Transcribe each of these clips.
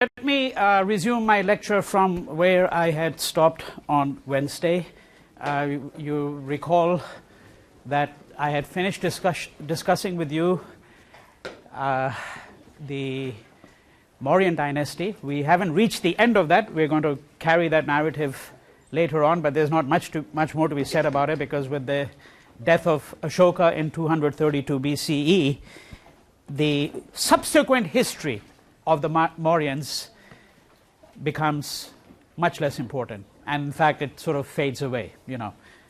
Let me resume my lecture from where I had stopped on Wednesday. You recall that I had finished discussing with you the Mauryan Dynasty. We haven't reached the end of that. We're going to carry that narrative later on, but there's not much more to be said about it, because with the death of Ashoka in 232 BCE, the subsequent history of the Mauryans becomes much less important, and in fact it sort of fades away,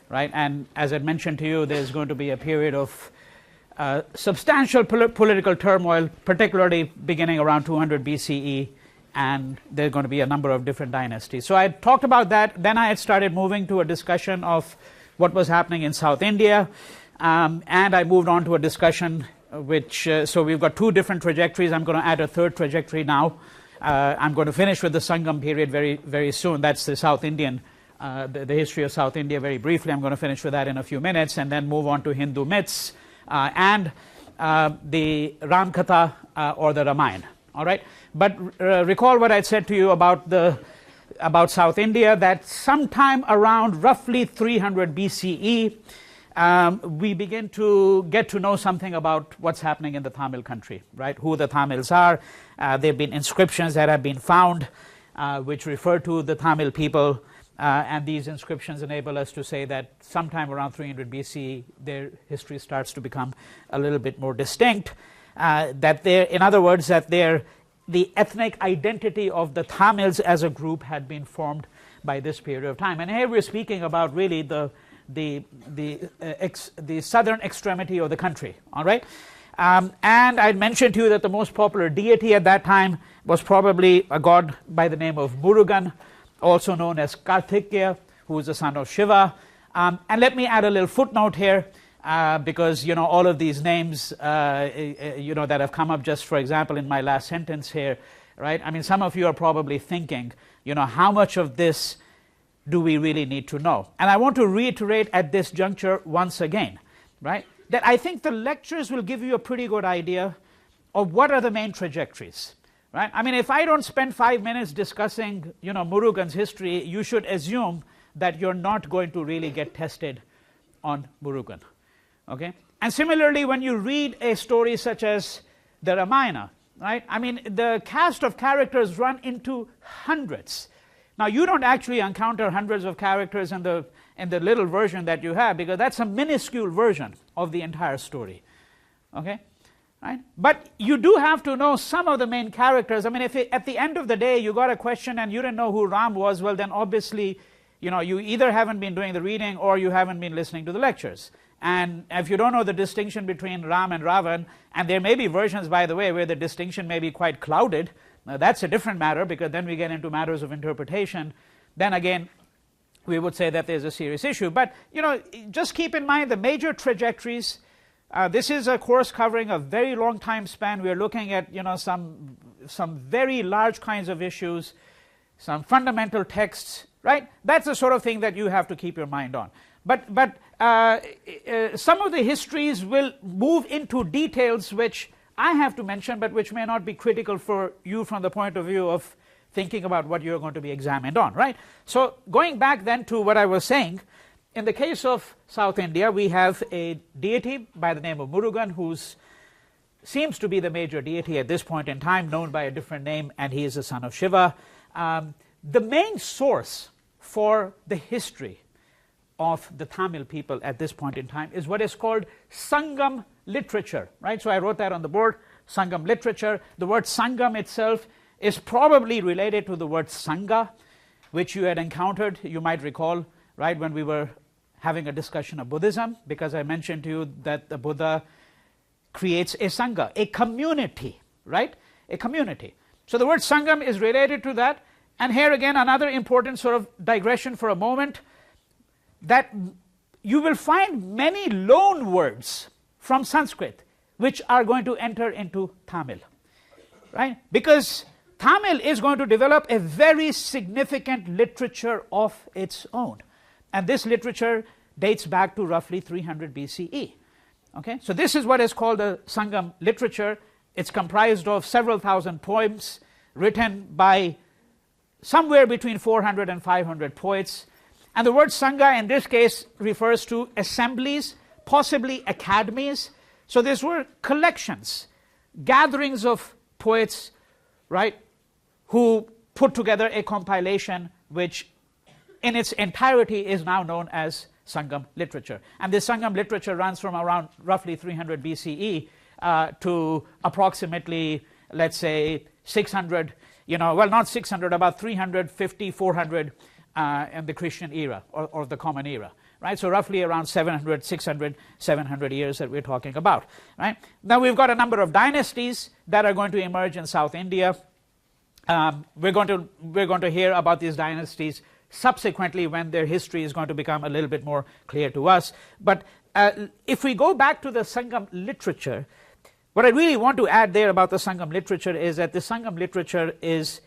right? And as I mentioned to you, there's going to be a period of substantial political turmoil, particularly beginning around 200 BCE, and there's going to be a number of different dynasties. So I talked about that. Then I had started moving to a discussion of what was happening in South India, and I moved on to a discussion which, so we've got two different trajectories. I'm going to add a third trajectory now. I'm going to finish with the Sangam period very, very soon. That's the South Indian, the history of South India very briefly. I'm going to finish with that in a few minutes, and then move on to Hindu myths and the Ramkatha or the Ramayana. All right, but recall what I said to you about South India, that sometime around roughly 300 BCE, we begin to get to know something about what's happening in the Tamil country, right? Who the Tamils are. There have been inscriptions that have been found which refer to the Tamil people, and these inscriptions enable us to say that sometime around 300 BC their history starts to become a little bit more distinct. That in other words, that the ethnic identity of the Tamils as a group had been formed by this period of time. And here we're speaking about really the southern extremity of the country. All right, and I mentioned to you that the most popular deity at that time was probably a god by the name of Murugan, also known as Kartikeya, who is the son of Shiva. And let me add a little footnote here, because all of these names that have come up, just for example in my last sentence here, right? I mean, some of you are probably thinking, how much of this do we really need to know? And I want to reiterate at this juncture once again, right, that I think the lectures will give you a pretty good idea of what are the main trajectories, right? I mean, if I don't spend 5 minutes discussing Murugan's history, you should assume that you're not going to really get tested on Murugan. Okay, and similarly, when you read a story such as the Ramayana, right? I mean, the cast of characters run into hundreds. Now, you don't actually encounter hundreds of characters in the little version that you have, because that's a minuscule version of the entire story. Okay, right? But you do have to know some of the main characters. I mean, if at the end of the day you got a question and you didn't know who Ram was, well, then obviously, you either haven't been doing the reading or you haven't been listening to the lectures. And if you don't know the distinction between Ram and Ravan, and there may be versions, by the way, where the distinction may be quite clouded, now that's a different matter, because then we get into matters of interpretation. Then again, we would say that there's a serious issue. But just keep in mind the major trajectories. This is a course covering a very long time span. We're looking at some very large kinds of issues, some fundamental texts, right? That's the sort of thing that you have to keep your mind on. But some of the histories will move into details which I have to mention, but which may not be critical for you from the point of view of thinking about what you're going to be examined on, right? So going back then to what I was saying, in the case of South India, we have a deity by the name of Murugan, who seems to be the major deity at this point in time, known by a different name, and he is the son of Shiva. The main source for the history of the Tamil people at this point in time is what is called Sangam Literature, right? So I wrote that on the board, Sangam Literature. The word Sangam itself is probably related to the word Sangha, which you had encountered, you might recall, right, when we were having a discussion of Buddhism, because I mentioned to you that the Buddha creates a Sangha, a community, right? A community. So the word Sangam is related to that. And here again, another important sort of digression for a moment, that you will find many loan words from Sanskrit which are going to enter into Tamil, right? Because Tamil is going to develop a very significant literature of its own, and this literature dates back to roughly 300 BCE. Okay, so this is what is called the Sangam literature. It's comprised of several thousand poems written by somewhere between 400 and 500 poets. And the word Sangha in this case refers to assemblies, possibly academies. So these were collections, gatherings of poets, right, who put together a compilation which in its entirety is now known as Sangam literature. And this Sangam literature runs from around roughly 300 BCE to approximately, let's say, 600, well, not 600, about 350, 400 in the Christian era or the Common Era. Right? So roughly around 700, 600, 700 years that we're talking about. Right? Now we've got a number of dynasties that are going to emerge in South India. We're going to hear about these dynasties subsequently when their history is going to become a little bit more clear to us. But if we go back to the Sangam literature, what I really want to add there about the Sangam literature is that the Sangam literature is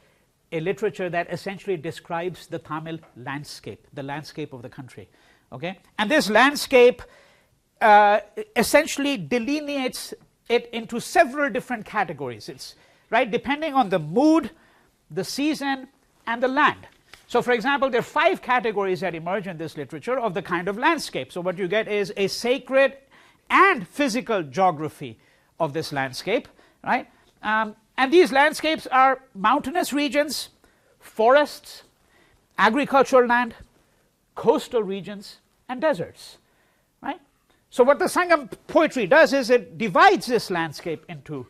a literature that essentially describes the Tamil landscape, the landscape of the country. Okay? And this landscape essentially delineates it into several different categories. It's right depending on the mood, the season, and the land. So, for example, there are 5 categories that emerge in this literature of the kind of landscape. So what you get is a sacred and physical geography of this landscape, right? And these landscapes are mountainous regions, forests, agricultural land, coastal regions, and deserts, right? So what the Sangam poetry does is it divides this landscape into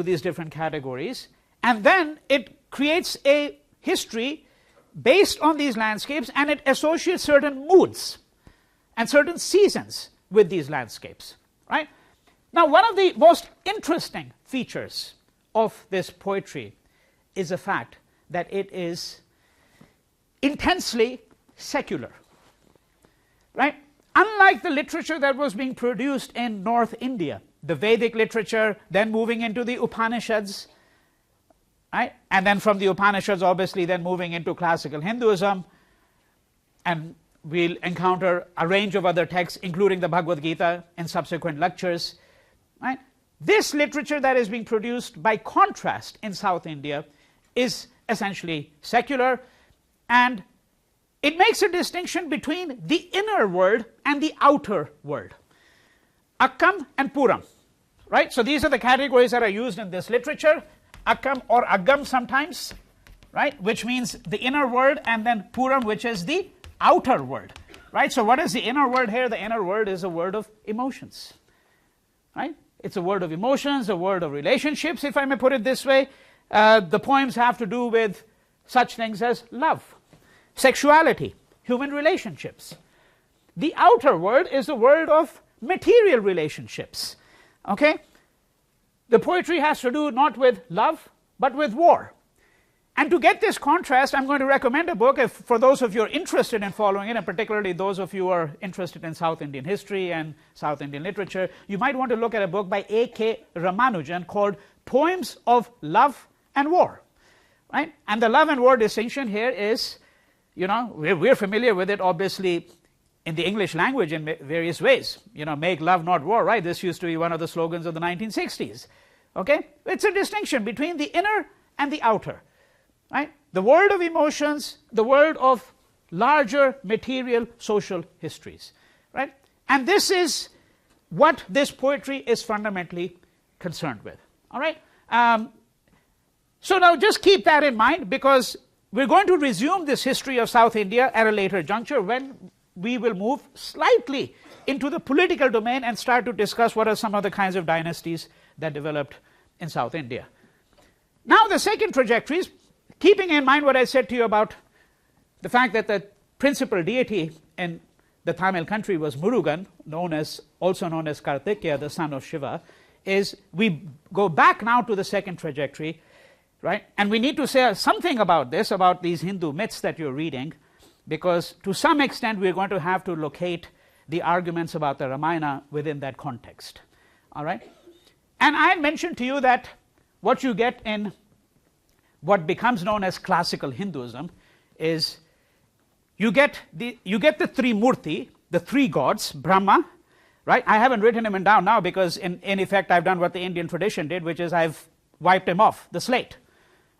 these different categories, and then it creates a history based on these landscapes, and it associates certain moods and certain seasons with these landscapes, right? Now, one of the most interesting features of this poetry is the fact that it is intensely secular, right? Unlike the literature that was being produced in North India, the Vedic literature, then moving into the Upanishads, right? And then from the Upanishads, obviously, then moving into classical Hinduism, and we'll encounter a range of other texts, including the Bhagavad Gita in subsequent lectures, right? This literature that is being produced, by contrast, in South India is essentially secular, and it makes a distinction between the inner world and the outer world. Akkam and Puram, right? So these are the categories that are used in this literature. Akkam or Agam sometimes, right? Which means the inner world, and then Puram, which is the outer world, right? So what is the inner world here? The inner world is a world of emotions, right? It's a world of emotions, a world of relationships, if I may put it this way. The poems have to do with such things as love, sexuality, human relationships. The outer world is the world of material relationships, okay? The poetry has to do not with love, but with war. And to get this contrast, I'm going to recommend a book for those of you who are interested in following it, and particularly those of you who are interested in South Indian history and South Indian literature. You might want to look at a book by A K Ramanujan called Poems of Love and War, right? And the love and war distinction here is, we're familiar with it, obviously, in the English language in various ways. Make love, not war, right? This used to be one of the slogans of the 1960s. Okay? It's a distinction between the inner and the outer, right? The world of emotions, the world of larger material social histories, right? And this is what this poetry is fundamentally concerned with, all right? So now just keep that in mind, because we're going to resume this history of South India at a later juncture when we will move slightly into the political domain and start to discuss what are some of the kinds of dynasties that developed in South India. Now the second trajectory is, keeping in mind what I said to you about the fact that the principal deity in the Tamil country was Murugan, also known as Kartikeya, the son of Shiva, is we go back now to the second trajectory, right? And we need to say something about this, about these Hindu myths that you're reading, because to some extent we're going to have to locate the arguments about the Ramayana within that context, all right? And I mentioned to you that what you get in what becomes known as classical Hinduism is you get the Trimurti, the three gods, Brahma, right? I haven't written them down now because in effect I've done what the Indian tradition did, which is I've wiped him off the slate,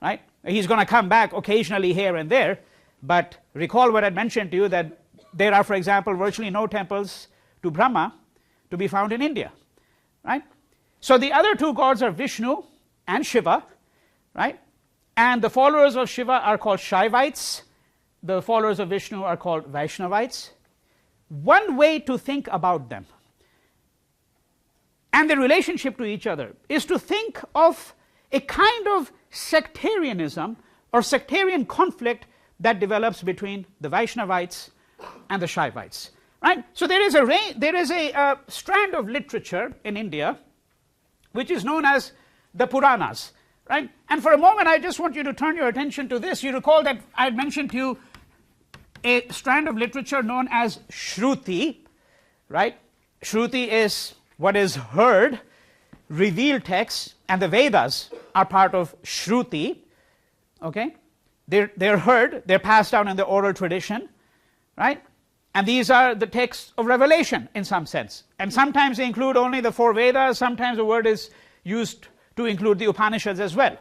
right? He's going to come back occasionally here and there, but recall what I mentioned to you, that there are, for example, virtually no temples to Brahma to be found in India, right? So the other two gods are Vishnu and Shiva, right? And the followers of Shiva are called Shaivites. The followers of Vishnu are called Vaishnavites. One way to think about them and their relationship to each other is to think of a kind of sectarianism or sectarian conflict that develops between the Vaishnavites and the Shaivites, right? So there is a strand of literature in India which is known as the Puranas, right? And for a moment I just want you to turn your attention to this. You recall that I had mentioned to you a strand of literature known as Shruti, right? Shruti is what is heard, revealed texts, and the Vedas are part of Shruti, okay? They're heard, they're passed down in the oral tradition, right? And these are the texts of revelation in some sense. And sometimes they include only the 4 Vedas, sometimes the word is used to include the Upanishads as well.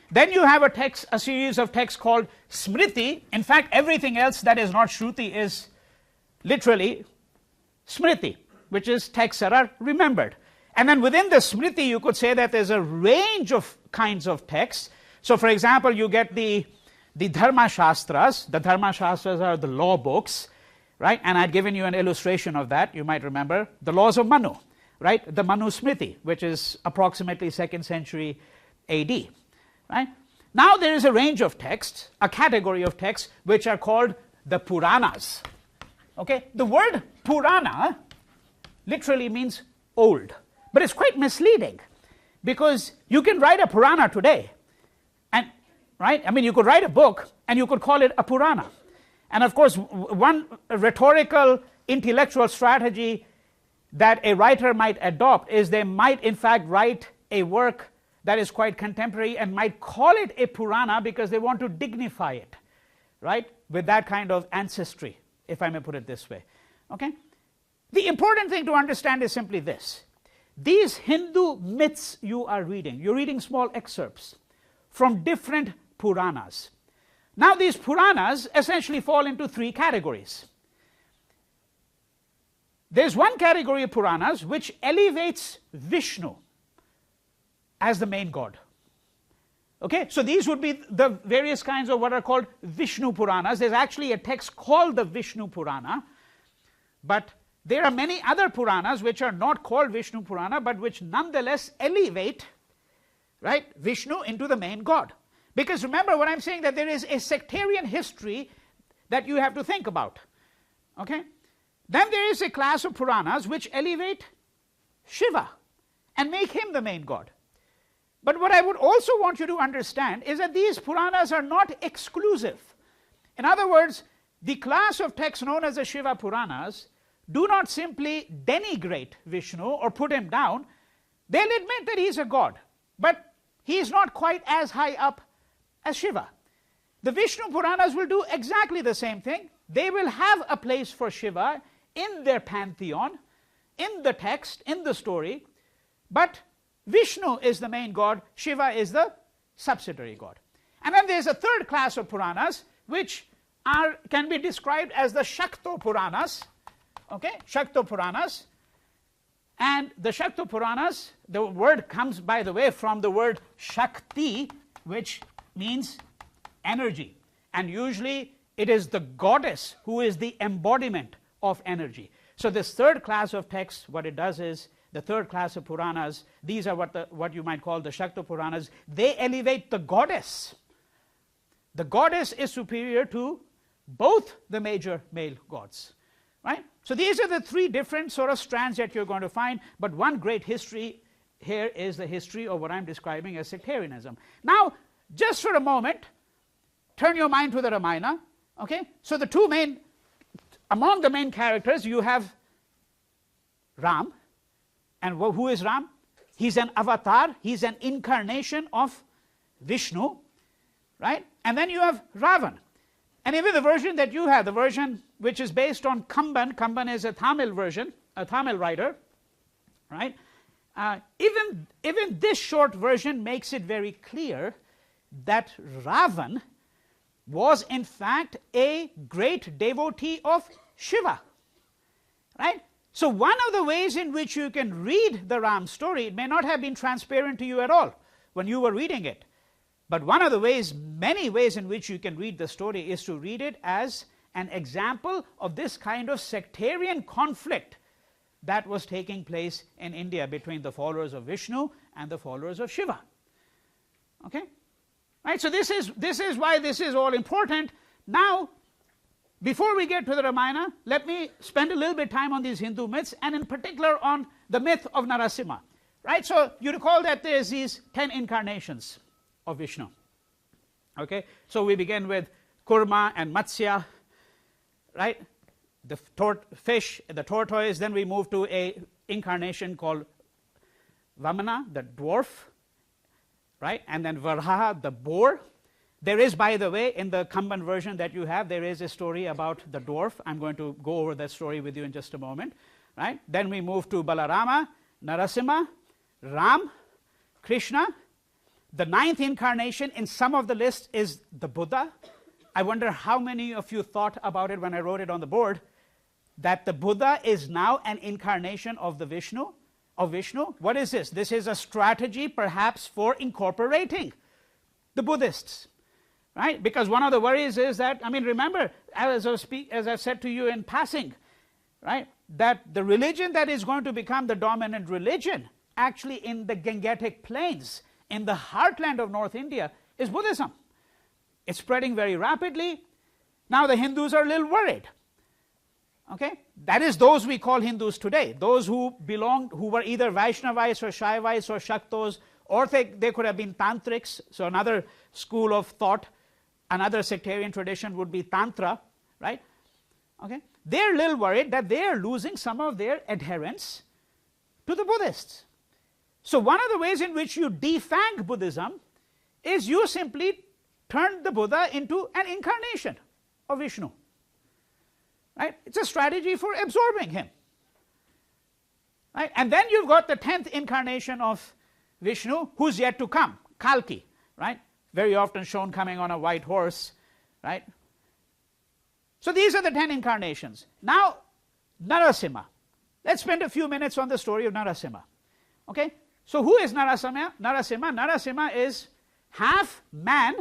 Then you have a series of texts called Smriti. In fact, everything else that is not Shruti is literally Smriti, which is texts that are remembered. And then within the Smriti, you could say that there's a range of kinds of texts. So, for example, you get the Dharma Shastras. The Dharma Shastras are the law books, right? And I'd given you an illustration of that, you might remember. The laws of Manu, right? The Manu Smriti, which is approximately 2nd century AD. Right? Now there is a range of texts, a category of texts, which are called the Puranas. Okay? The word Purana literally means old, but it's quite misleading, because you can write a Purana today, and right? I mean, you could write a book and you could call it a Purana. And of course, one rhetorical intellectual strategy that a writer might adopt is they might in fact write a work that is quite contemporary and might call it a Purana because they want to dignify it, right, with that kind of ancestry, if I may put it this way. Okay? The important thing to understand is simply this. These Hindu myths you're reading small excerpts from different Puranas. Now these Puranas essentially fall into 3 categories. There's one category of Puranas which elevates Vishnu as the main god. Okay, so these would be the various kinds of what are called Vishnu Puranas. There's actually a text called the Vishnu Purana, but there are many other Puranas which are not called Vishnu Purana, but which nonetheless elevate, right, Vishnu into the main god. Because remember what I'm saying, that there is a sectarian history that you have to think about. Okay? Then there is a class of Puranas which elevate Shiva and make him the main god. But what I would also want you to understand is that these Puranas are not exclusive. In other words, the class of texts known as the Shiva Puranas do not simply denigrate Vishnu or put him down. They'll admit that he's a god, but he is not quite as high up as Shiva. The Vishnu Puranas will do exactly the same thing. They will have a place for Shiva in their pantheon, in the text, in the story, but Vishnu is the main god, Shiva is the subsidiary god. And then there's a third class of Puranas which can be described as the Schecter Puranas. Okay, Schecter Puranas. And the Schecter Puranas, the word comes, by the way, from the word Shakti, which means energy. And usually it is the goddess who is the embodiment of energy. So this third class of texts, what it does is, the third class of Puranas, these are what you might call the Schecter Puranas. They elevate the goddess. The goddess is superior to both the major male gods. Right? So these are the 3 different sort of strands that you're going to find, but one great history here is the history of what I'm describing as sectarianism. Now, just for a moment, turn your mind to the Ramayana. Okay? So among the main characters, you have Ram. And who is Ram? He's an avatar, he's an incarnation of Vishnu, right? And then you have Ravan. And even the version that you have, the version which is based on Kamban is a Tamil version, a Tamil writer, right? Even this short version makes it very clear that Ravan was in fact a great devotee of Shiva, right? So one of the ways in which you can read the Ram story, it may not have been transparent to you at all when you were reading it, but one of the ways, many ways in which you can read the story is to read it as an example of this kind of sectarian conflict that was taking place in India between the followers of Vishnu and the followers of Shiva. Okay? Right, so this is why this is all important. Now, before we get to the Ramayana, let me spend a little bit time on these Hindu myths, and in particular on the myth of Narasimha. Right, so you recall that there's these 10 incarnations of Vishnu. Okay, so we begin with Kurma and Matsya, right? The fish, the tortoise. Then we move to a incarnation called Vamana, the dwarf, right? And then Varaha, the boar. There is, by the way, in the Kamban version that you have, there is a story about the dwarf. I'm going to go over that story with you in just a moment, right? Then we move to Balarama, Narasimha, Ram, Krishna. The 9th incarnation in some of the lists is the Buddha. I wonder how many of you thought about it when I wrote it on the board, that the Buddha is now an incarnation of the Vishnu. What is this? This is a strategy perhaps for incorporating the Buddhists, right? Because one of the worries is that, I mean, remember, as I've said to you in passing, right, that the religion that is going to become the dominant religion actually in the Gangetic plains, in the heartland of North India, is Buddhism. It's spreading very rapidly. Now the Hindus are a little worried. Okay, that is those we call Hindus today, those who were either Vaishnavites or Shaivites or Shaktos, or they could have been Tantrics. So another school of thought, another sectarian tradition would be Tantra, right? Okay, they're a little worried that they are losing some of their adherents to the Buddhists. So one of the ways in which you defang Buddhism is you simply turn the Buddha into an incarnation of Vishnu. Right? It's a strategy for absorbing him. Right? And then you've got the 10th incarnation of Vishnu, who's yet to come, Kalki, right? Very often shown coming on a white horse, right? So these are the 10 incarnations. Now, Narasimha. Let's spend a few minutes on the story of Narasimha. Okay? So who is Narasimha? Narasimha is half man,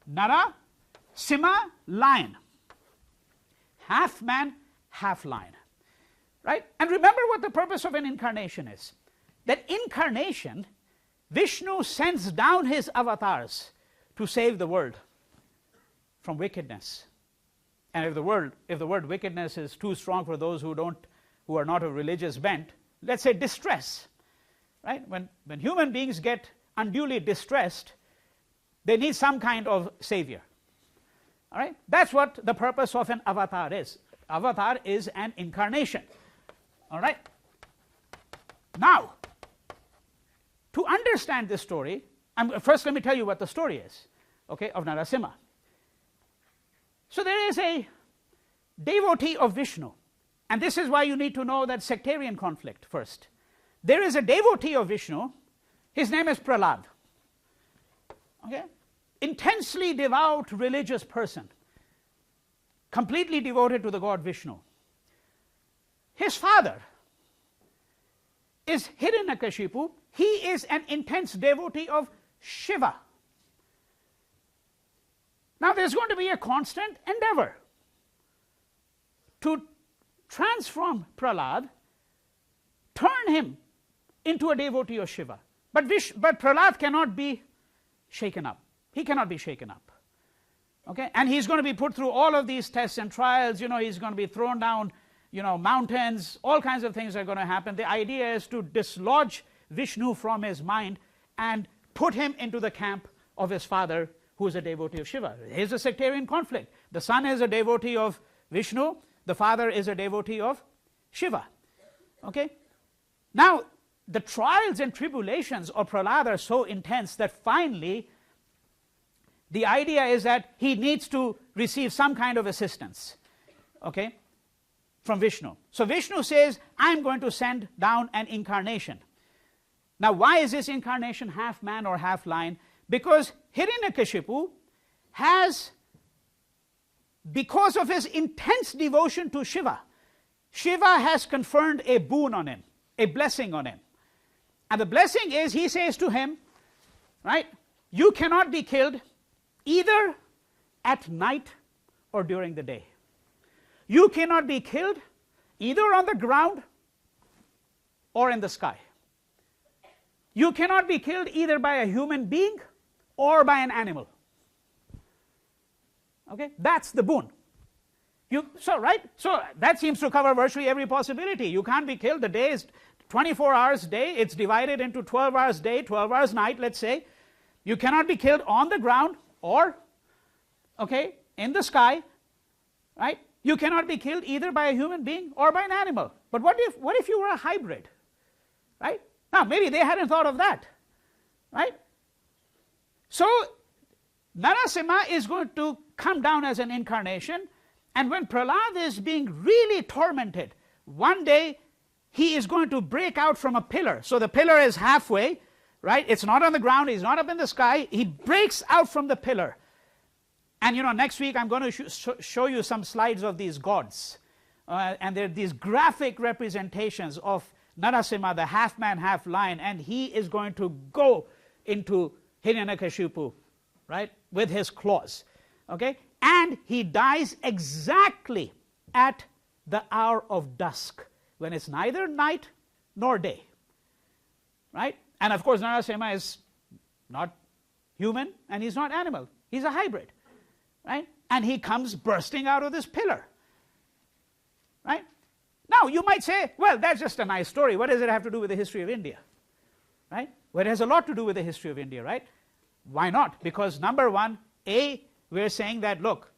Nara, Simha, lion. Half man, half lion, right? And remember what the purpose of an incarnation is. That incarnation, Vishnu sends down his avatars to save the world from wickedness. And if the word wickedness is too strong for those who are not of religious bent, let's say distress, right? When human beings get unduly distressed, they need some kind of savior. All right, that's what the purpose of an avatar is. Avatar is an incarnation. All right. Now, to understand this story, first let me tell you what the story is, okay, of Narasimha. So there is a devotee of Vishnu, and this is why you need to know that sectarian conflict first. There is a devotee of Vishnu. His name is Prahlad. Okay. Intensely devout religious person, completely devoted to the god Vishnu. His father is Hiranyakashipu. He is an intense devotee of Shiva. Now there's going to be a constant endeavor to transform Prahlad, turn him into a devotee of Shiva. But Prahlad cannot be shaken up. He cannot be shaken up. Okay? And he's going to be put through all of these tests and trials. You know, he's going to be thrown down, you know, mountains. All kinds of things are going to happen. The idea is to dislodge Vishnu from his mind and put him into the camp of his father, who is a devotee of Shiva. Here's a sectarian conflict. The son is a devotee of Vishnu. The father is a devotee of Shiva. Okay? Now, the trials and tribulations of Prahlad are so intense that finally the idea is that he needs to receive some kind of assistance, okay, from Vishnu. So Vishnu says, I'm going to send down an incarnation. Now, why is this incarnation half man or half lion? Because Hiranyakashipu has, because of his intense devotion to Shiva, Shiva has conferred a boon on him, a blessing on him. And the blessing is, he says to him, right, you cannot be killed either at night or during the day. You cannot be killed either on the ground or in the sky. You cannot be killed either by a human being or by an animal. Okay, that's the boon. So that seems to cover virtually every possibility. You can't be killed. The day is 24 hours day. It's divided into 12 hours day, 12 hours night, let's say. You cannot be killed on the ground or, okay, in the sky, right? You cannot be killed either by a human being or by an animal. But what if you were a hybrid, right? Now, maybe they hadn't thought of that, right? So, Narasimha is going to come down as an incarnation, and when Prahlad is being really tormented, one day he is going to break out from a pillar. So the pillar is halfway, right? It's not on the ground, he's not up in the sky. He breaks out from the pillar. And next week I'm going to show you some slides of these gods. And there are these graphic representations of Narasimha, the half man, half lion, and he is going to go into Hiranyakashipu, right, with his claws. Okay? And he dies exactly at the hour of dusk, when it's neither night nor day. Right? And of course, Narasimha is not human and he's not animal. He's a hybrid. Right? And he comes bursting out of this pillar. Right? Now, you might say, well, that's just a nice story. What does it have to do with the history of India? Right? Well, it has a lot to do with the history of India, right? Why not? Because number one, we're saying that, look,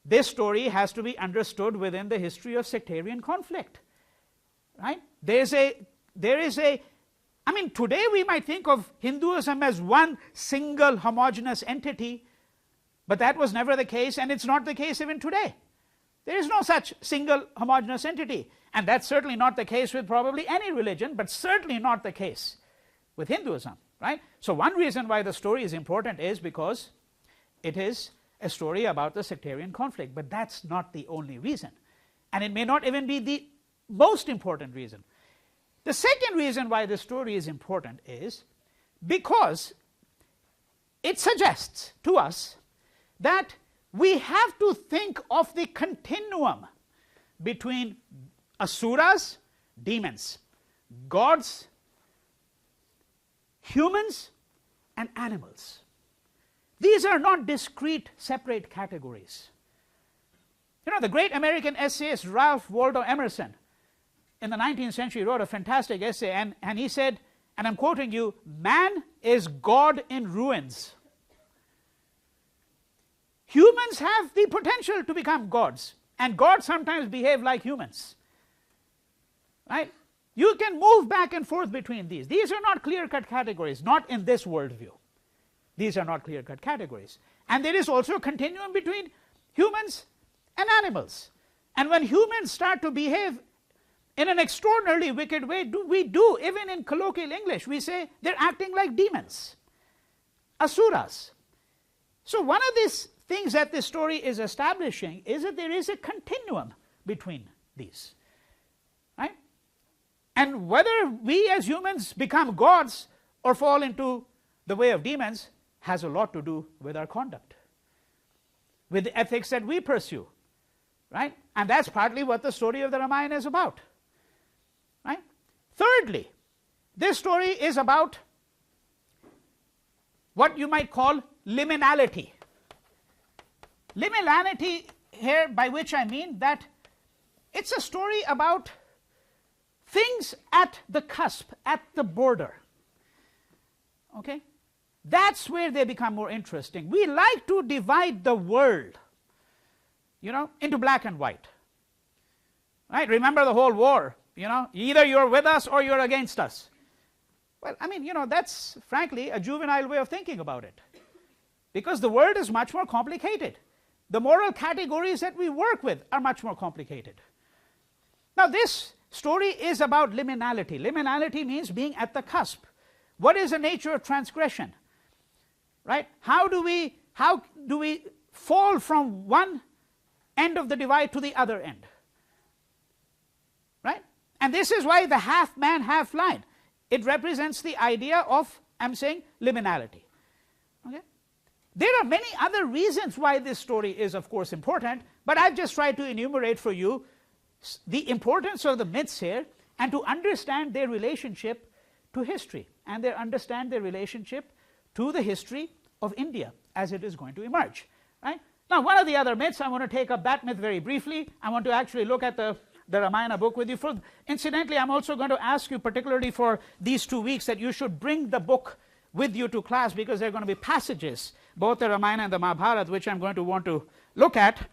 this story has to be understood within the history of sectarian conflict. Right? There is a, I mean, today we might think of Hinduism as one single homogeneous entity, but that was never the case, and it's not the case even today. There is no such single homogeneous entity, and that's certainly not the case with probably any religion, but certainly not the case with Hinduism, right? So one reason why the story is important is because it is a story about the sectarian conflict, but that's not the only reason, and it may not even be the most important reason. The second reason why this story is important is because it suggests to us that we have to think of the continuum between asuras, demons, gods, humans, and animals. These are not discrete, separate categories. The great American essayist Ralph Waldo Emerson in the 19th century wrote a fantastic essay, and he said, and I'm quoting you, "Man is God in ruins." Humans have the potential to become gods, and gods sometimes behave like humans. Right? You can move back and forth between these. These are not clear-cut categories, not in this worldview. These are not clear-cut categories. And there is also a continuum between humans and animals. And when humans start to behave in an extraordinarily wicked way, even in colloquial English, we say they're acting like demons, asuras. So one of these things that this story is establishing is that there is a continuum between these. Right? And whether we as humans become gods or fall into the way of demons has a lot to do with our conduct, with the ethics that we pursue. Right? And that's partly what the story of the Ramayana is about. Right? Thirdly, this story is about what you might call liminality. Liminality here, by which I mean that it's a story about things at the cusp, at the border. Okay? That's where they become more interesting. We like to divide the world, into black and white. Right? Remember the whole war, either you're with us or you're against us. Well, I mean, that's frankly a juvenile way of thinking about it. Because the world is much more complicated. The moral categories that we work with are much more complicated. Now, this story is about liminality. Liminality means being at the cusp. What is the nature of transgression? Right? How do we fall from one end of the divide to the other end? Right? And this is why the half man, half lion, it represents the idea of, I'm saying, liminality. Okay? There are many other reasons why this story is, of course, important, but I've just tried to enumerate for you the importance of the myths here, and to understand their relationship to history, and understand their relationship to the history of India as it is going to emerge. Right? Now, one of the other myths, I want to take up that myth very briefly. I want to actually look at the Ramayana book with you. Incidentally, I'm also going to ask you, particularly for these 2 weeks, that you should bring the book with you to class, because there are going to be passages, both the Ramayana and the Mahabharata, which I'm going to want to look at.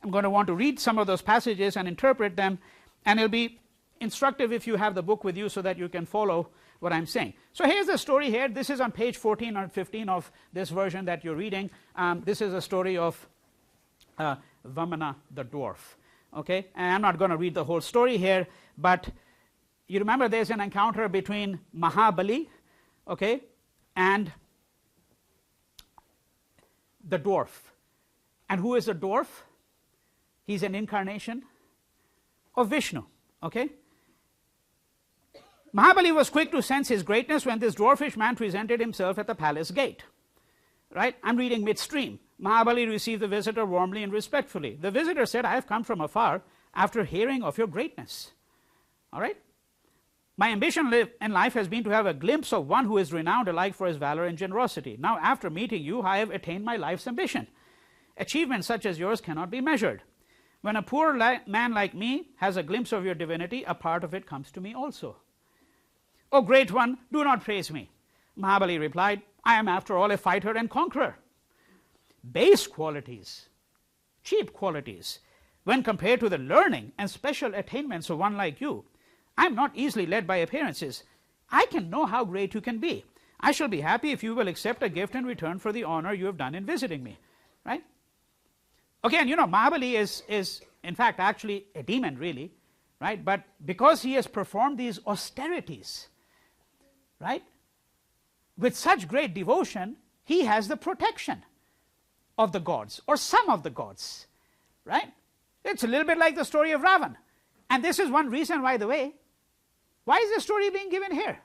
I'm going to want to read some of those passages and interpret them, and it'll be instructive if you have the book with you so that you can follow what I'm saying. So here's the story here. This is on page 14 or 15 of this version that you're reading. This is a story of Vamana the dwarf. Okay, and I'm not going to read the whole story here, but you remember there's an encounter between Mahabali, okay, and the dwarf. And who is the dwarf? He's an incarnation of Vishnu. Okay. Mahabali was quick to sense his greatness when this dwarfish man presented himself at the palace gate. Right? I'm reading midstream. Mahabali received the visitor warmly and respectfully. The visitor said, I have come from afar after hearing of your greatness. All right? My ambition in life has been to have a glimpse of one who is renowned alike for his valor and generosity. Now, after meeting you, I have attained my life's ambition. Achievements such as yours cannot be measured. When a poor man like me has a glimpse of your divinity, a part of it comes to me also. O great one, do not praise me. Mahabali replied, I am after all a fighter and conqueror. Base qualities, cheap qualities, when compared to the learning and special attainments of one like you, I am not easily led by appearances. I can know how great you can be. I shall be happy if you will accept a gift in return for the honor you have done in visiting me. Right? Okay, and you know, Mahabali is in fact actually a demon, really, right? But because he has performed these austerities, right, with such great devotion, he has the protection of the gods, or some of the gods, right? It's a little bit like the story of Ravan. And this is one reason, by the way, why is the story being given here?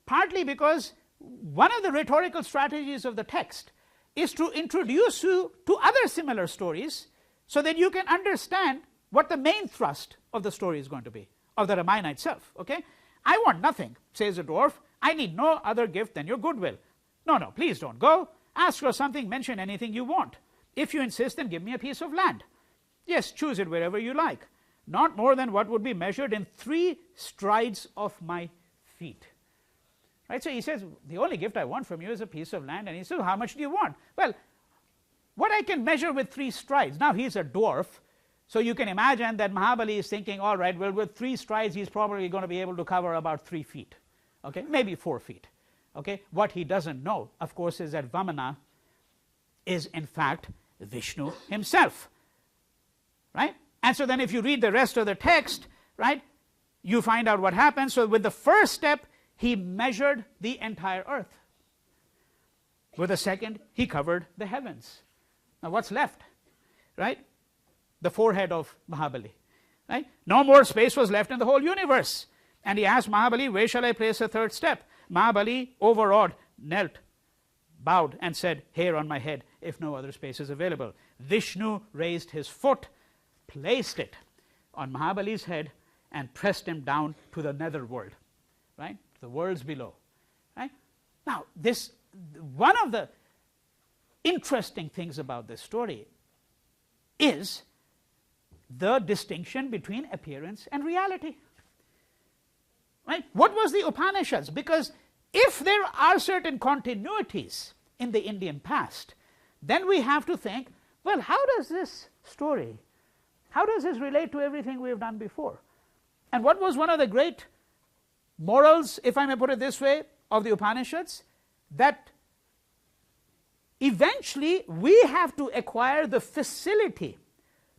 Partly because one of the rhetorical strategies of the text is to introduce you to other similar stories so that you can understand what the main thrust of the story is going to be, of the Ramayana itself. Okay? I want nothing, says the dwarf. I need no other gift than your goodwill. No, no, please don't go. Ask for something, mention anything you want. If you insist, then give me a piece of land. Yes, choose it wherever you like. Not more than what would be measured in 3 strides of my feet. Right? So he says, the only gift I want from you is a piece of land. And he says, how much do you want? Well, what I can measure with 3 strides. Now he's a dwarf, so you can imagine that Mahabali is thinking, all right, well, with 3 strides he's probably going to be able to cover about 3 feet. Okay, maybe 4 feet. Okay, what he doesn't know, of course, is that Vamana is in fact Vishnu himself. Right? And so then if you read the rest of the text, right, you find out what happens. So with the first step, he measured the entire earth. With the second, he covered the heavens. Now what's left? Right? The forehead of Mahabali. Right? No more space was left in the whole universe. And he asked Mahabali, where shall I place the third step? Mahabali, overawed, knelt, bowed, and said, here on my head, if no other space is available. Vishnu raised his foot, placed it on Mahabali's head, and pressed him down to the nether world, right? The worlds below. Right? Now, this one of the interesting things about this story is the distinction between appearance and reality. Right? What was the Upanishads? Because if there are certain continuities in the Indian past, then we have to think, well, how does this story, how does this relate to everything we have done before? And what was one of the great morals, if I may put it this way, of the Upanishads? That eventually we have to acquire the facility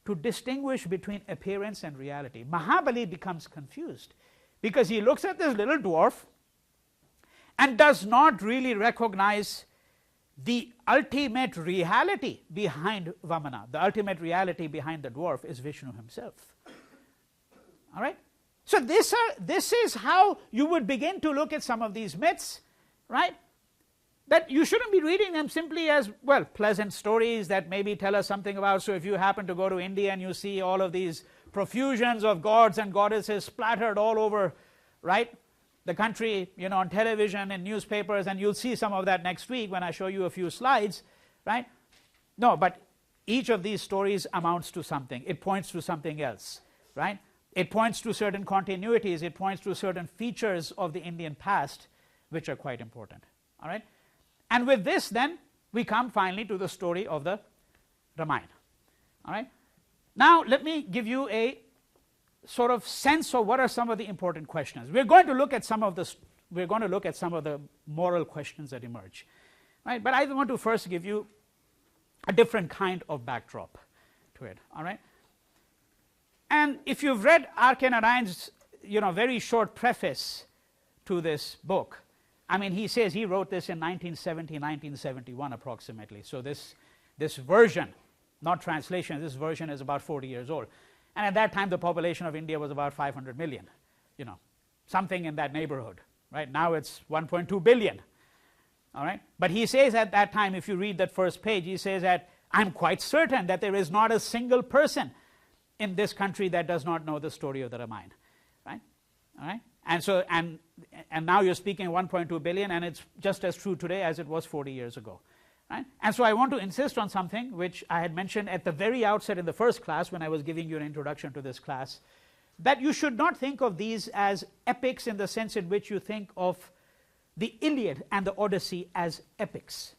to distinguish between appearance and reality. Mahabali becomes confused because he looks at this little dwarf and does not really recognize the ultimate reality behind Vamana. The ultimate reality behind the dwarf is Vishnu himself. All right? So this is how you would begin to look at some of these myths, right? That you shouldn't be reading them simply as, well, pleasant stories that maybe tell us something about. So if you happen to go to India and you see all of these profusions of gods and goddesses splattered all over, right, the country, on television and newspapers, and you'll see some of that next week when I show you a few slides, right? No, but each of these stories amounts to something. It points to something else, right? It points to certain continuities. It points to certain features of the Indian past which are quite important, all right? And with this, then, we come finally to the story of the Ramayana, all right? Now, let me give you a sort of sense of what are some of the important questions. We're going to look at some of the moral questions that emerge, right? But I want to first give you a different kind of backdrop to it, all right? And if you've read R. K. Narayan's, very short preface to this book, I mean, he says he wrote this in 1970, 1971 approximately. So this version, not translation, this version is about 40 years old. And at that time, the population of India was about 500 million, something in that neighborhood, right? Now it's 1.2 billion, all right? But he says at that time, if you read that first page, he says that I'm quite certain that there is not a single person in this country that does not know the story of the Ramayana, right? All right? And so, and now you're speaking 1.2 billion, and it's just as true today as it was 40 years ago. Right? And so I want to insist on something which I had mentioned at the very outset in the first class when I was giving you an introduction to this class, that you should not think of these as epics in the sense in which you think of the Iliad and the Odyssey as epics.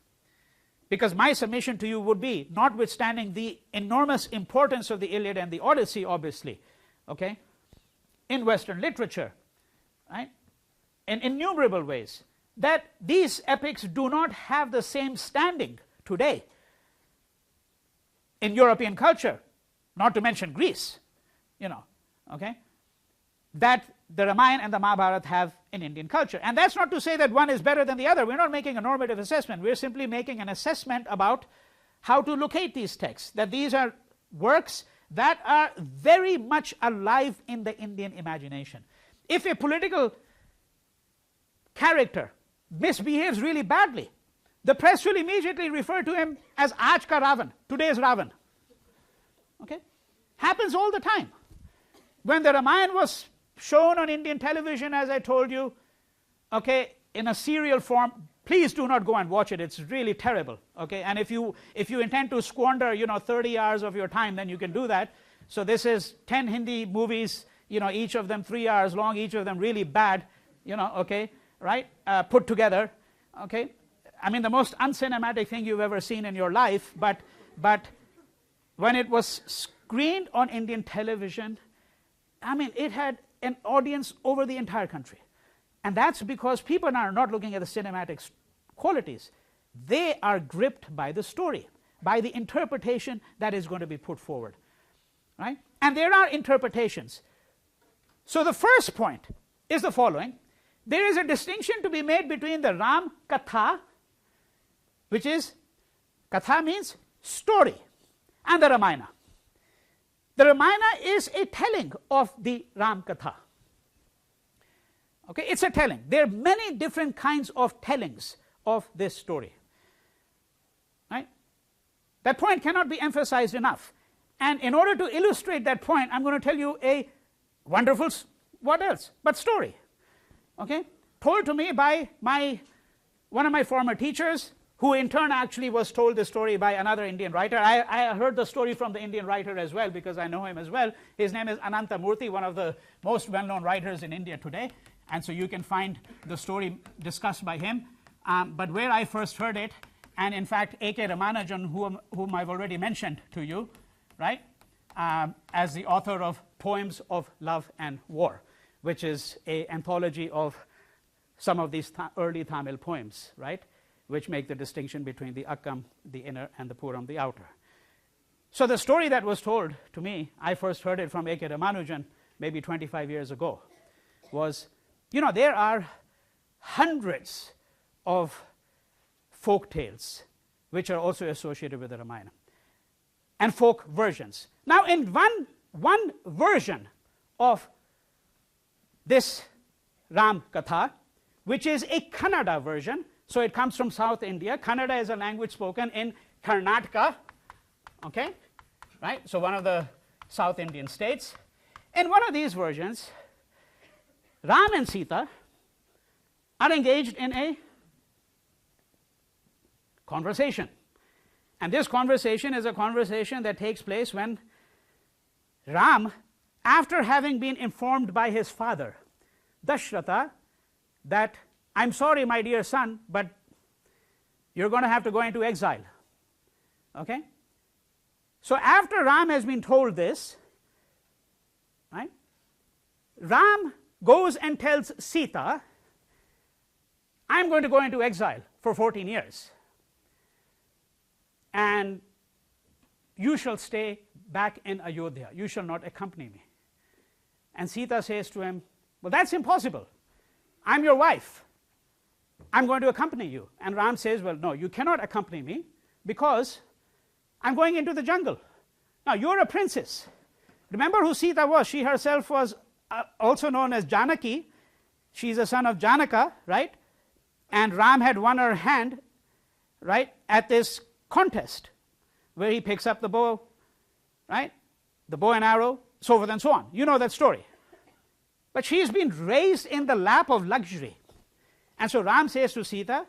Because my submission to you would be, notwithstanding the enormous importance of the Iliad and the Odyssey, obviously, okay, in Western literature, right, in innumerable ways, that these epics do not have the same standing today in European culture, not to mention Greece, okay, that the Ramayana and the Mahabharata have in Indian culture. And that's not to say that one is better than the other. We're not making a normative assessment. We're simply making an assessment about how to locate these texts, that these are works that are very much alive in the Indian imagination. If a political character misbehaves really badly, the press will immediately refer to him as Aaj ka Ravan, today's Ravan. Okay? Happens all the time. When the Ramayana was shown on Indian television, as I told you, okay, in a serial form, please do not go and watch it. It's really terrible. Okay? And if you intend to squander, 30 hours of your time, then you can do that. So this is 10 Hindi movies, each of them 3 hours long, each of them really bad, okay, right, put together, okay. I mean, the most uncinematic thing you've ever seen in your life, but when it was screened on Indian television, I mean, it had an audience over the entire country. And that's because people are not looking at the cinematic qualities. They are gripped by the story, by the interpretation that is going to be put forward, right? And there are interpretations. So the first point is the following. There is a distinction to be made between the Ramkatha, which is, Katha means story, and the Ramayana. The Ramayana is a telling of the Ramkatha. Okay, it's a telling. There are many different kinds of tellings of this story. Right? That point cannot be emphasized enough. And in order to illustrate that point, I'm going to tell you a wonderful, what else, but story. Okay, told to me by one of my former teachers, who in turn actually was told the story by another Indian writer. I heard the story from the Indian writer as well, because I know him as well. His name is Ananta Murthy, one of the most well-known writers in India today. And so you can find the story discussed by him. But where I first heard it, and in fact A K Ramanujan, whom I've already mentioned to you, right, as the author of Poems of Love and War, which is an anthology of some of these early Tamil poems, right, which make the distinction between the Akkam, the inner, and the Puram, the outer. So the story that was told to me, I first heard it from A K Ramanujan maybe 25 years ago, was, there are hundreds of folk tales which are also associated with the Ramayana, and folk versions. Now, in one version of this Ramkatha, which is a Kannada version, so it comes from South India. Kannada is a language spoken in Karnataka, okay, right? So one of the South Indian states. In one of these versions, Ram and Sita are engaged in a conversation, and this conversation is a conversation that takes place when Ram, after having been informed by his father Dashratha that, I'm sorry my dear son, but you're going to have to go into exile, okay. So after Ram has been told this, right, Ram goes and tells Sita, I'm going to go into exile for 14 years and you shall stay back in Ayodhya, you shall not accompany me. And Sita says to him, well, that's impossible, I'm your wife, I'm going to accompany you. And Ram says, well, no, you cannot accompany me because I'm going into the jungle. Now, you're a princess. Remember who Sita was. She herself was also known as Janaki. She's a son of Janaka, right? And Ram had won her hand, right, at this contest where he picks up the bow, right, the bow and arrow, so forth and so on. You know that story. But she's been raised in the lap of luxury. And so Ram says to Sita,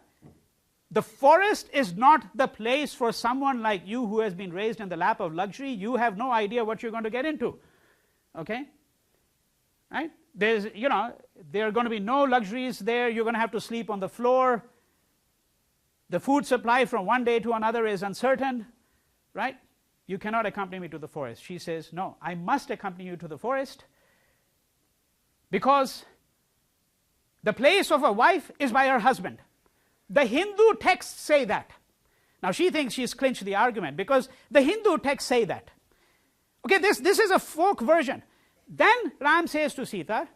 the forest is not the place for someone like you who has been raised in the lap of luxury. You have no idea what you're going to get into, okay, right? There's, you know, there are going to be no luxuries there. You're going to have to sleep on the floor. The food supply from one day to another is uncertain, right? You cannot accompany me to the forest. She says, no, I must accompany you to the forest because the place of a wife is by her husband. The Hindu texts say that. Now she thinks she's clinched the argument because the Hindu texts say that. Okay, this is a folk version. Then Ram says to Sita,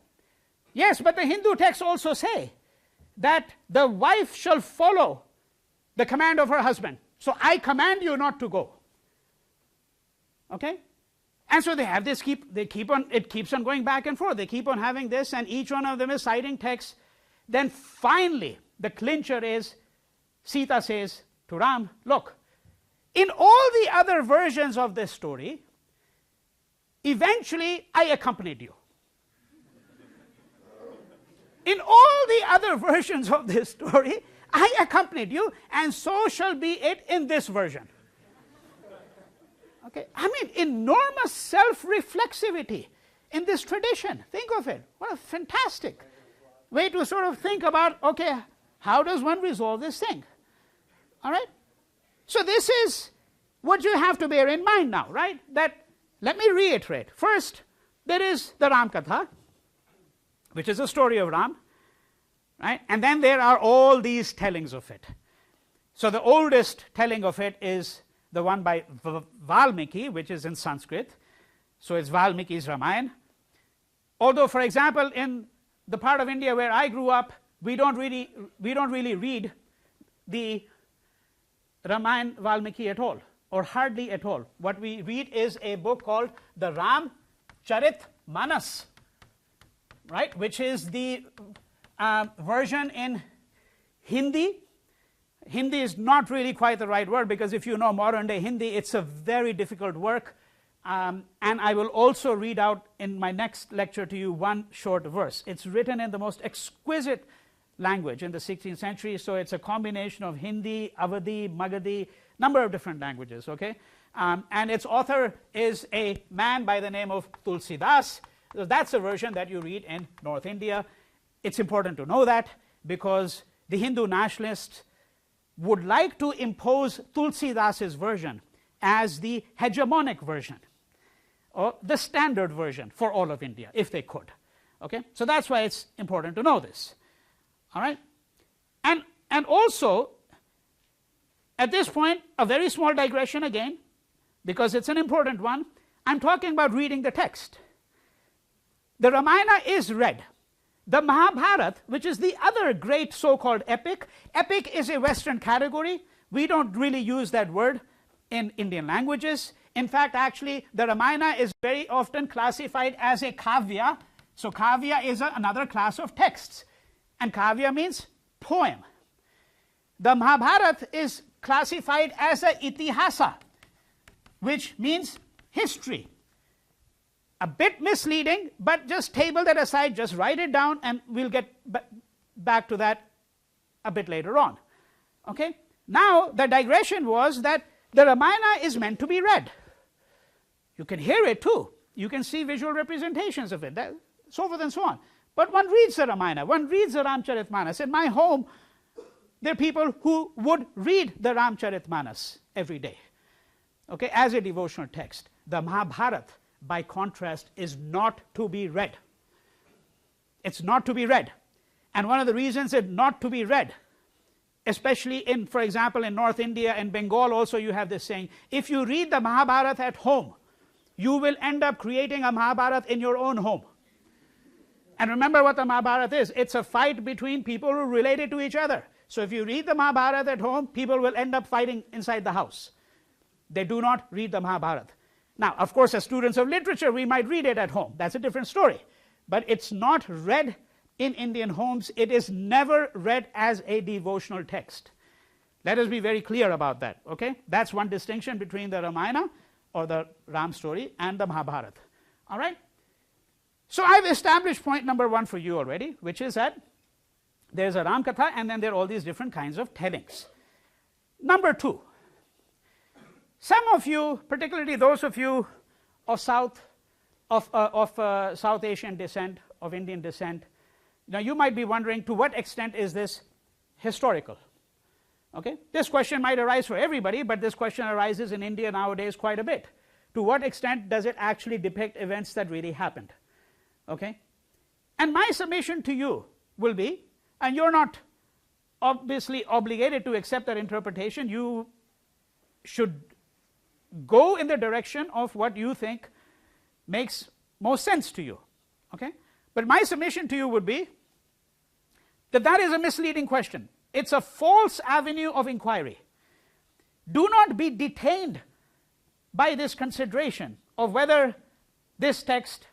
yes, but the Hindu texts also say that the wife shall follow the command of her husband. So I command you not to go. Okay? And so they have this, it keeps on going back and forth. They keep on having this, and each one of them is citing texts. Then finally, the clincher is, Sita says to Ram, look, in all the other versions of this story, eventually I accompanied you. In all the other versions of this story, I accompanied you, and so shall be it in this version. Okay, I mean, enormous self-reflexivity in this tradition. Think of it. What a fantastic way to sort of think about, okay, how does one resolve this thing? All right? So this is what you have to bear in mind now, right? That, let me reiterate. First, there is the Ramkatha, which is a story of Ram, right? And then there are all these tellings of it. So the oldest telling of it is the one by Valmiki, which is in Sanskrit. So it's Valmiki's Ramayana. Although, for example, in the part of India where I grew up, we don't really read the Ramayana Valmiki at all, or hardly at all. What we read is a book called the Ramcharitmanas, right, which is the version in Hindi. Hindi is not really quite the right word, because if you know modern day Hindi, it's a very difficult work. And I will also read out in my next lecture to you one short verse. It's written in the most exquisite language in the 16th century, so it's a combination of Hindi, Awadhi, Magadhi, number of different languages, okay? And its author is a man by the name of Tulsidas. So that's a version that you read in North India. It's important to know that, because the Hindu nationalists would like to impose Tulsidas's version as the hegemonic version, or the standard version for all of India, if they could. Okay, so that's why it's important to know this. All right, and also at this point, a very small digression again, because it's an important one. I'm talking about reading the text. The Ramayana is read The Mahabharata, which is the other great so-called epic. Epic is a Western category. We don't really use that word in Indian languages. In fact, actually, the Ramayana is very often classified as a kavya. So kavya is another class of texts, and kavya means poem. The Mahabharata is classified as a itihasa, which means history. A bit misleading, but just table that aside, just write it down, and we'll get back to that a bit later on. Okay? Now, the digression was that the Ramayana is meant to be read. You can hear it too. You can see visual representations of it, so forth and so on. But one reads the Ramayana, one reads the Ramcharitmanas. In my home, there are people who would read the Ramcharitmanas every day, okay, as a devotional text. The Mahabharata, by contrast, is not to be read. It's not to be read. And one of the reasons it's not to be read, especially in, for example, in North India and Bengal also, you have this saying, if you read the Mahabharata at home, you will end up creating a Mahabharata in your own home. And remember what the Mahabharata is. It's a fight between people who are related to each other. So if you read the Mahabharata at home, people will end up fighting inside the house. They do not read the Mahabharata. Now, of course, as students of literature, we might read it at home. That's a different story. But it's not read in Indian homes. It is never read as a devotional text. Let us be very clear about that. Okay? That's one distinction between the Ramayana or the Ram story and the Mahabharata. All right? So I've established point number one for you already, which is that there's a Ramkatha, and then there are all these different kinds of tellings. Number two, some of you, particularly those of you of South Asian descent, of Indian descent, now you might be wondering, to what extent is this historical? Okay? This question might arise for everybody, but this question arises in India nowadays quite a bit. To what extent does it actually depict events that really happened? Okay? And my submission to you will be, and you're not obviously obligated to accept that interpretation, you should go in the direction of what you think makes most sense to you. Okay? But my submission to you would be that that is a misleading question. It's a false avenue of inquiry. Do not be detained by this consideration of whether this text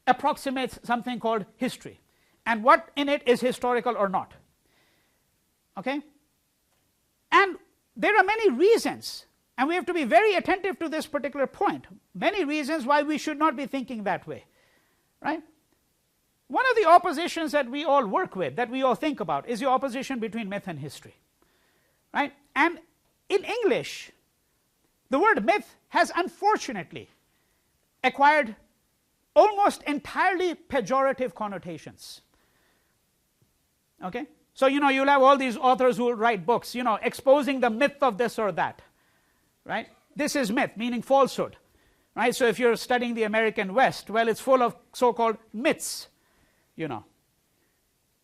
approximates something called history and what in it is historical or not. Okay? And there are many reasons, and we have to be very attentive to this particular point, many reasons why we should not be thinking that way. Right? One of the oppositions that we all work with, that we all think about, is the opposition between myth and history. Right? And in English, the word myth has unfortunately acquired almost entirely pejorative connotations. Okay? So, you'll have all these authors who will write books, exposing the myth of this or that. Right? This is myth, meaning falsehood. Right? So if you're studying the American West, well, it's full of so-called myths.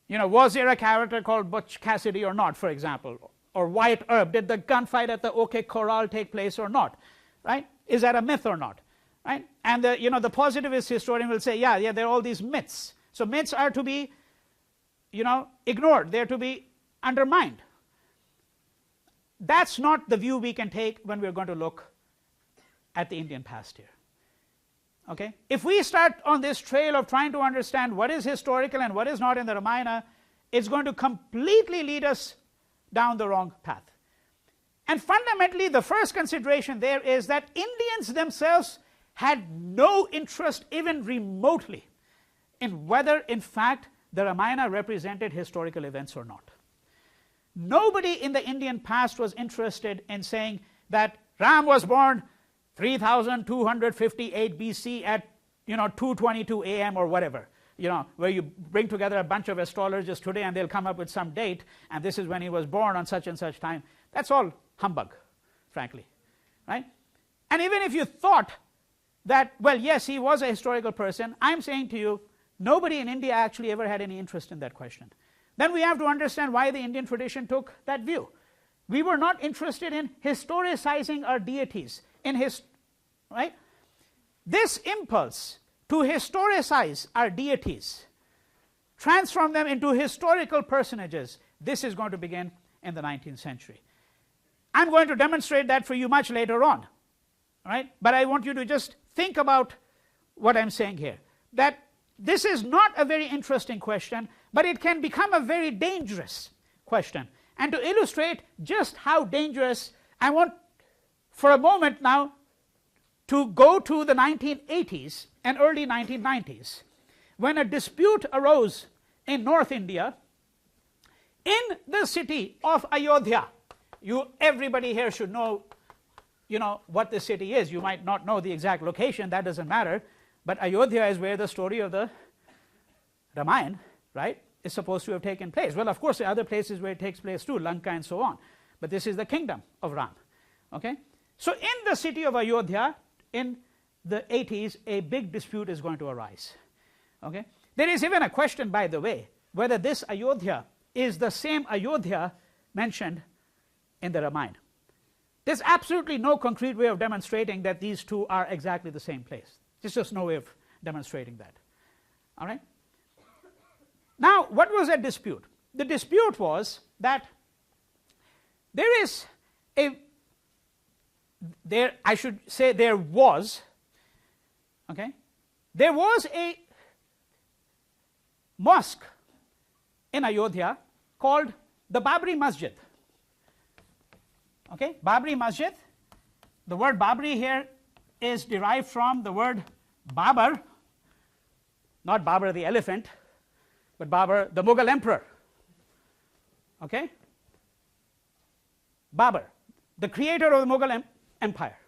Was there a character called Butch Cassidy or not, for example? Or Wyatt Earp, did the gunfight at the OK Corral take place or not? Right? Is that a myth or not? Right? And the positivist historian will say, yeah, there are all these myths. So myths are to be, ignored. They're to be undermined. That's not the view we can take when we're going to look at the Indian past here. Okay? If we start on this trail of trying to understand what is historical and what is not in the Ramayana, it's going to completely lead us down the wrong path. And fundamentally, the first consideration there is that Indians themselves had no interest even remotely in whether, in fact, the Ramayana represented historical events or not. Nobody in the Indian past was interested in saying that Ram was born 3258 BC at 2:22 a.m. or whatever, where you bring together a bunch of astrologers today and they'll come up with some date, and this is when he was born on such and such time. That's all humbug, frankly. Right? And even if you thought that, well, yes, he was a historical person, I'm saying to you, nobody in India actually ever had any interest in that question. Then we have to understand why the Indian tradition took that view. We were not interested in historicizing our deities. Right? This impulse to historicize our deities transform them into historical personages. This is going to begin in the 19th century. I'm going to demonstrate that for you much later on, right? But I want you to just think about what I'm saying here, that this is not a very interesting question, but it can become a very dangerous question. And to illustrate just how dangerous, I want for a moment now to go to the 1980s and early 1990s, when a dispute arose in North India in the city of Ayodhya. Everybody here should know, what the city is. You might not know the exact location, that doesn't matter, but Ayodhya is where the story of the Ramayana, right, is supposed to have taken place. Well, of course, there are other places where it takes place too, Lanka and so on, but this is the kingdom of Ram. Okay? So in the city of Ayodhya, in the 80s, a big dispute is going to arise. Okay? There is even a question, by the way, whether this Ayodhya is the same Ayodhya mentioned in the Ramayana. There's absolutely no concrete way of demonstrating that these two are exactly the same place. There's just no way of demonstrating that. All right? Now, what was that dispute? The dispute was that there is a, I should say there was, okay, there was a mosque in Ayodhya called the Babri Masjid. Okay, Babri Masjid. The word Babri here is derived from the word Babar, not Babar the elephant, but Babar the Mughal emperor. Okay, Babar, the creator of the Mughal empire.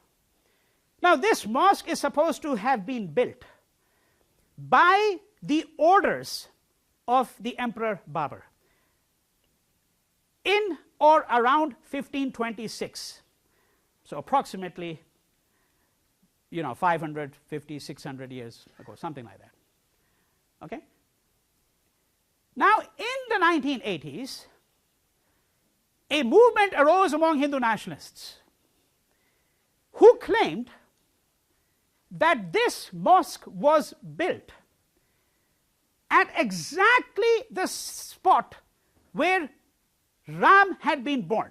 Now, this mosque is supposed to have been built by the orders of the Emperor Babur in or around 1526. So approximately, 550, 600 years ago, something like that. Okay? Now, in the 1980s, a movement arose among Hindu nationalists who claimed that this mosque was built at exactly the spot where Ram had been born.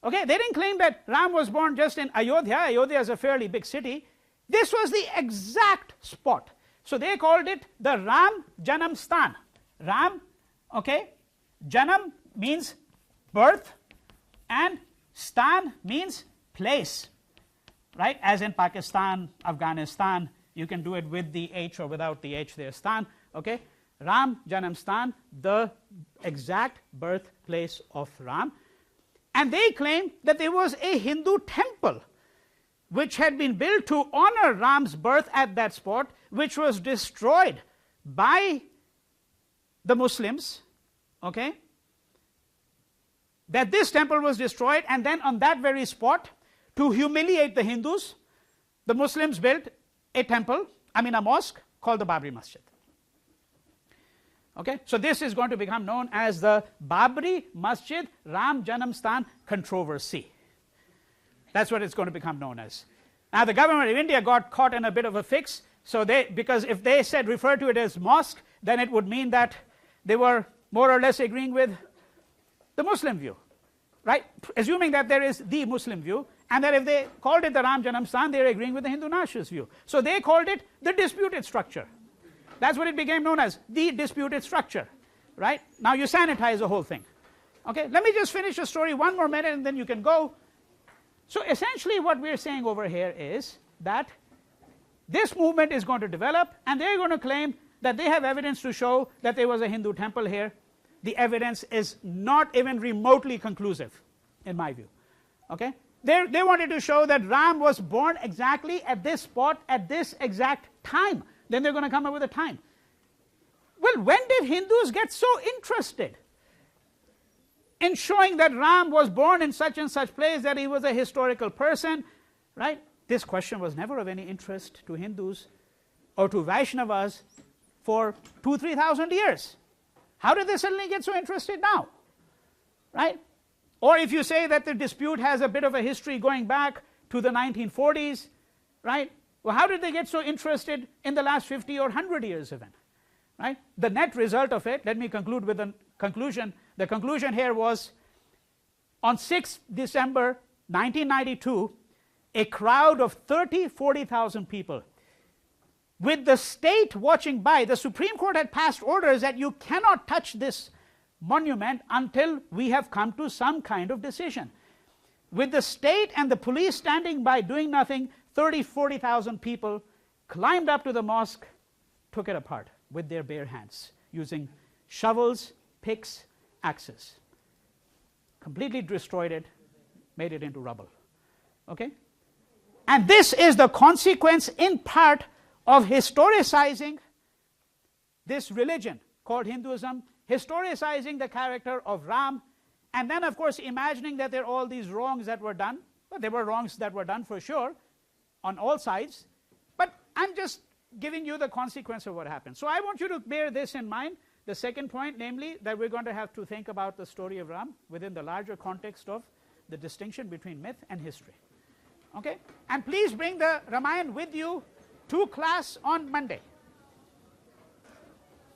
Okay, they didn't claim that Ram was born just in Ayodhya. Ayodhya is a fairly big city. This was the exact spot. So they called it the Ramjanmasthan. Ram, okay, Janam means birth and Stan means place, right? As in Pakistan, Afghanistan, you can do it with the H or without the H there, Stan, okay? Ram Janamsthan, the exact birthplace of Ram. And they claim that there was a Hindu temple which had been built to honor Ram's birth at that spot, which was destroyed by the Muslims, okay? That this temple was destroyed, and then on that very spot, to humiliate the Hindus, the Muslims built a mosque called the Babri Masjid. Okay, so this is going to become known as the Babri Masjid Ram Janamsthan controversy. That's what it's going to become known as. Now, the government of India got caught in a bit of a fix, so because if they said refer to it as mosque, then it would mean that they were more or less agreeing with the Muslim view, right? Assuming that there is the Muslim view, and that if they called it the Ram Janamsthan, they're agreeing with the Hindu nationalist view. So they called it the disputed structure. That's what it became known as, the disputed structure, right? Now you sanitize the whole thing. Okay, let me just finish the story one more minute and then you can go. So essentially what we're saying over here is that this movement is going to develop, and they're going to claim that they have evidence to show that there was a Hindu temple here. The evidence is not even remotely conclusive, in my view. Okay, they wanted to show that Ram was born exactly at this spot at this exact time. Then they're going to come up with a time. Well, when did Hindus get so interested in showing that Ram was born in such and such place, that he was a historical person, right? This question was never of any interest to Hindus or to Vaishnavas for 2,000-3,000 years. How did they suddenly get so interested now, right? Or if you say that the dispute has a bit of a history going back to the 1940s, right? Well, how did they get so interested in the last 50 or 100 years even? Right? The net result of it, let me conclude with a conclusion. The conclusion here was on 6th December 1992, a crowd of 40,000 people, with the state watching by. The Supreme Court had passed orders that you cannot touch this monument until we have come to some kind of decision. With the state and the police standing by doing nothing, 40,000 people climbed up to the mosque, took it apart with their bare hands, using shovels, picks, axes. Completely destroyed it, made it into rubble. Okay? And this is the consequence, in part, of historicizing this religion called Hinduism, historicizing the character of Ram, and then, of course, imagining that there are all these wrongs that were done. Well, there were wrongs that were done for sure on all sides, but I'm just giving you the consequence of what happened. So I want you to bear this in mind. The second point, namely, that we're going to have to think about the story of Ram within the larger context of the distinction between myth and history. Okay? And please bring the Ramayana with you to class on Monday.